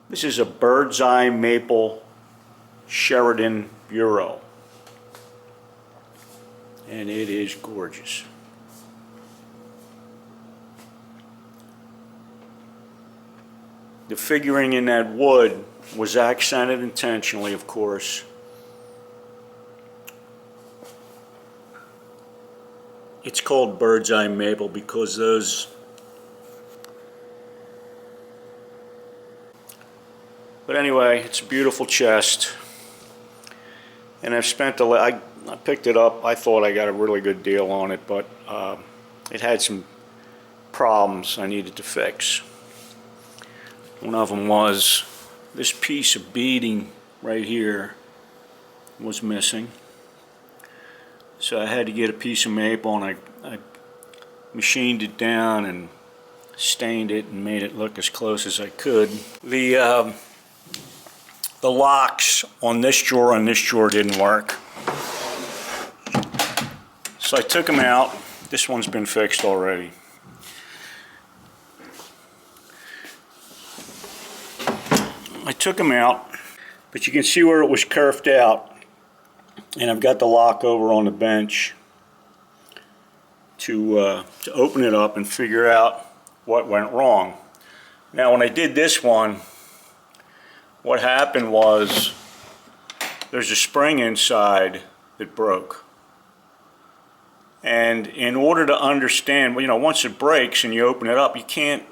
This is a bird's eye maple Sheridan bureau, and it is gorgeous. The figuring in that wood was accented intentionally, of course. It's called bird's eye maple because those. But anyway, it's a beautiful chest, and I've spent I picked it up. I thought I got a really good deal on it, but it had some problems I needed to fix. One of them was this piece of beading right here was missing, so I had to get a piece of maple, and I machined it down and stained it and made it look as close as I could. The locks on this drawer didn't work, so I took them out. This one's been fixed already. I took them out, but you can see where it was curved out, and I've got the lock over on the bench to open it up and figure out what went wrong. Now, when I did this one, what happened was there's a spring inside that broke. And in order to understand, you know, once it breaks and you open it up, you can't,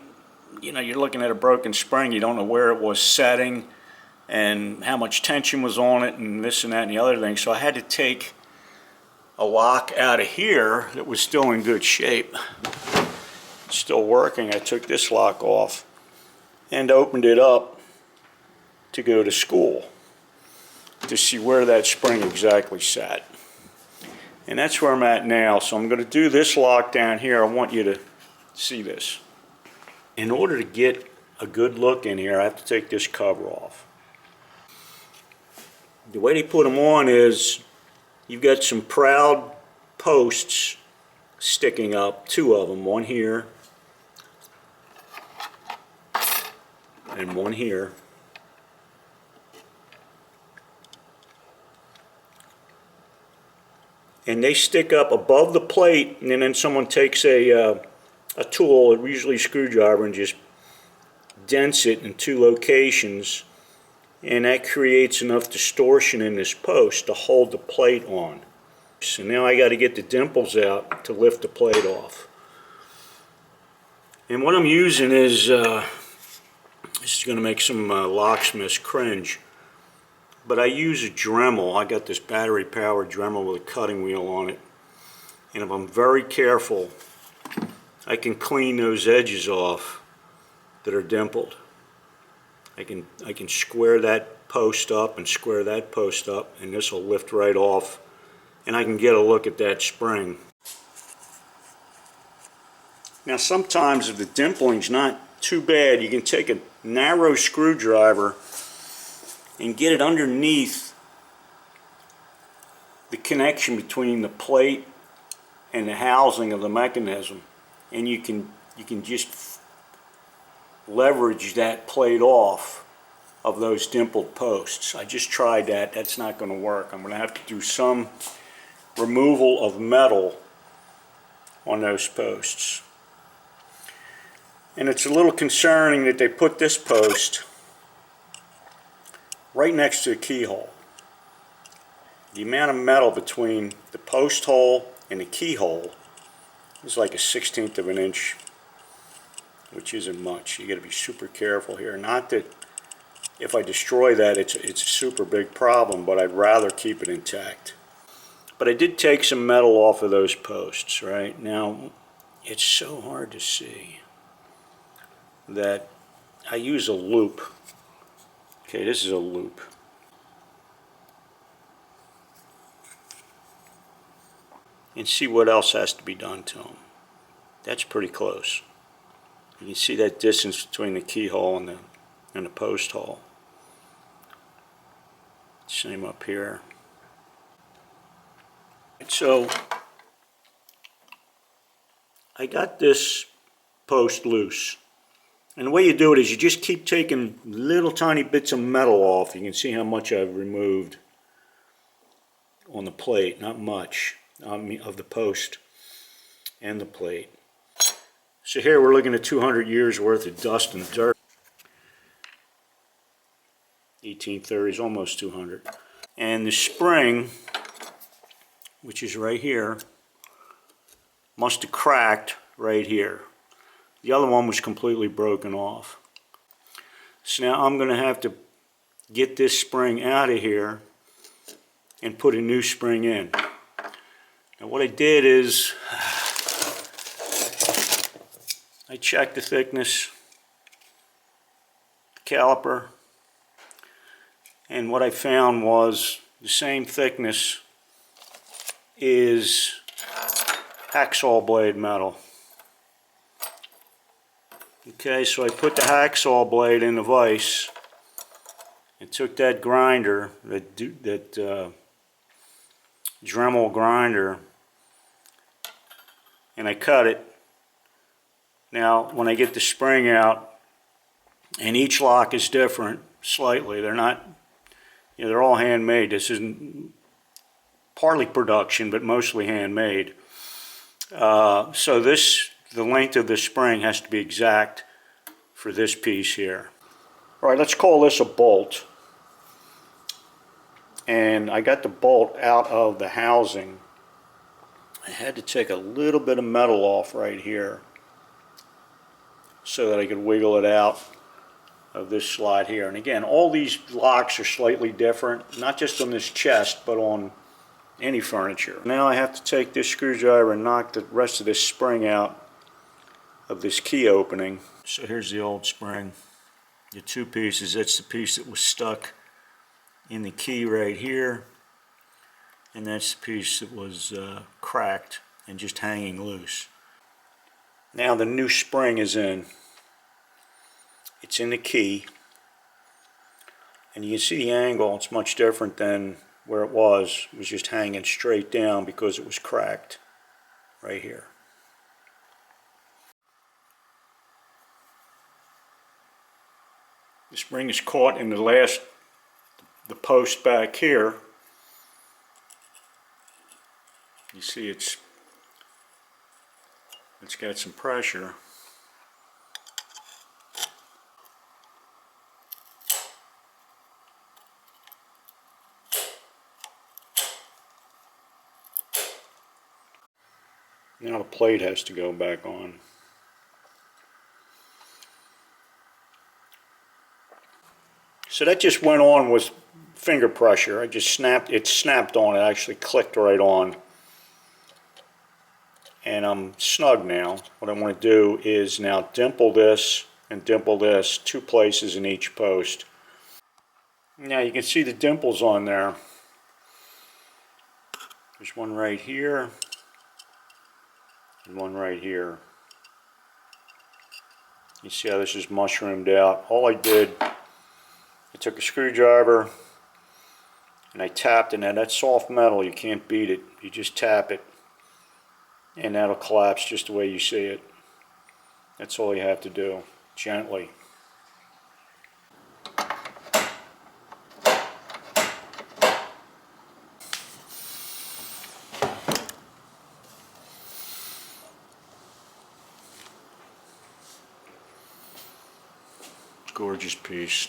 you know, you're looking at a broken spring, you don't know where it was setting and how much tension was on it and this and that and the other thing. So I had to take a lock out of here that was still in good shape. It's still working. I took this lock off and opened it up to go to school to see where that spring exactly sat. And that's where I'm at now. So I'm going to do this lock down here. I want you to see this. In order to get a good look in here, I have to take this cover off. The way they put them on is you've got some proud posts sticking up, two of them, one here and one here. And they stick up above the plate, and then someone takes a tool, usually a screwdriver, and just dents it in two locations, and that creates enough distortion in this post to hold the plate on. So now I got to get the dimples out to lift the plate off. And what I'm using is, this is going to make some locksmiths cringe, but I use a Dremel. I got this battery powered Dremel with a cutting wheel on it, and if I'm very careful, I can clean those edges off that are dimpled. I can square that post up and square that post up, and this will lift right off, and I can get a look at that spring. Now sometimes if the dimpling's not too bad, you can take a narrow screwdriver and get it underneath the connection between the plate and the housing of the mechanism, and you can just leverage that plate off of those dimpled posts. I just tried that. That's not going to work. I'm going to have to do some removal of metal on those posts. And it's a little concerning that they put this post right next to the keyhole. The amount of metal between the post hole and the keyhole is like 1/16 of an inch, which isn't much. You got to be super careful here. Not that if I destroy that, it's a super big problem, but I'd rather keep it intact. But I did take some metal off of those posts. Right now, it's so hard to see that I use a loop. Okay, this is a loop. And see what else has to be done to them. That's pretty close. You can see that distance between the keyhole and the post hole. Same up here. So I got this post loose. And the way you do it is you just keep taking little tiny bits of metal off. You can see how much I've removed on the plate, not much, of the post and the plate. So here we're looking at 200 years worth of dust and dirt. 1830s, almost 200. And the spring, which is right here, must have cracked right here. The other one was completely broken off. So now I'm going to have to get this spring out of here and put a new spring in. Now what I did is I checked the thickness, the caliper, and what I found was the same thickness is hacksaw blade metal. Okay, so I put the hacksaw blade in the vise and took that grinder, that Dremel grinder, and I cut it. Now when I get the spring out, and each lock is different slightly, they're not, they're all handmade. This isn't partly production, but mostly handmade. So the length of the spring has to be exact for this piece here. All right, let's call this a bolt. And I got the bolt out of the housing. I had to take a little bit of metal off right here so that I could wiggle it out of this slot here. And again, all these locks are slightly different, not just on this chest, but on any furniture. Now I have to take this screwdriver and knock the rest of this spring out of this key opening. So here's the old spring, the two pieces. That's the piece that was stuck in the key right here, and that's the piece that was cracked and just hanging loose. Now the new spring is in. It's in the key, and you can see the angle. It's much different than where it was. It was just hanging straight down because it was cracked right here. The spring is caught in the post back here. You see it's got some pressure. Now the plate has to go back on. So that just went on with finger pressure. I just snapped on, it actually clicked right on. And I'm snug now. What I want to do is now dimple this and dimple this, 2 places in each post. Now you can see the dimples on there. There's one right here and one right here. You see how this is mushroomed out. All I did, I took a screwdriver and I tapped it. Now that's soft metal, you can't beat it. You just tap it and that'll collapse just the way you see it. That's all you have to do, gently. Gorgeous piece.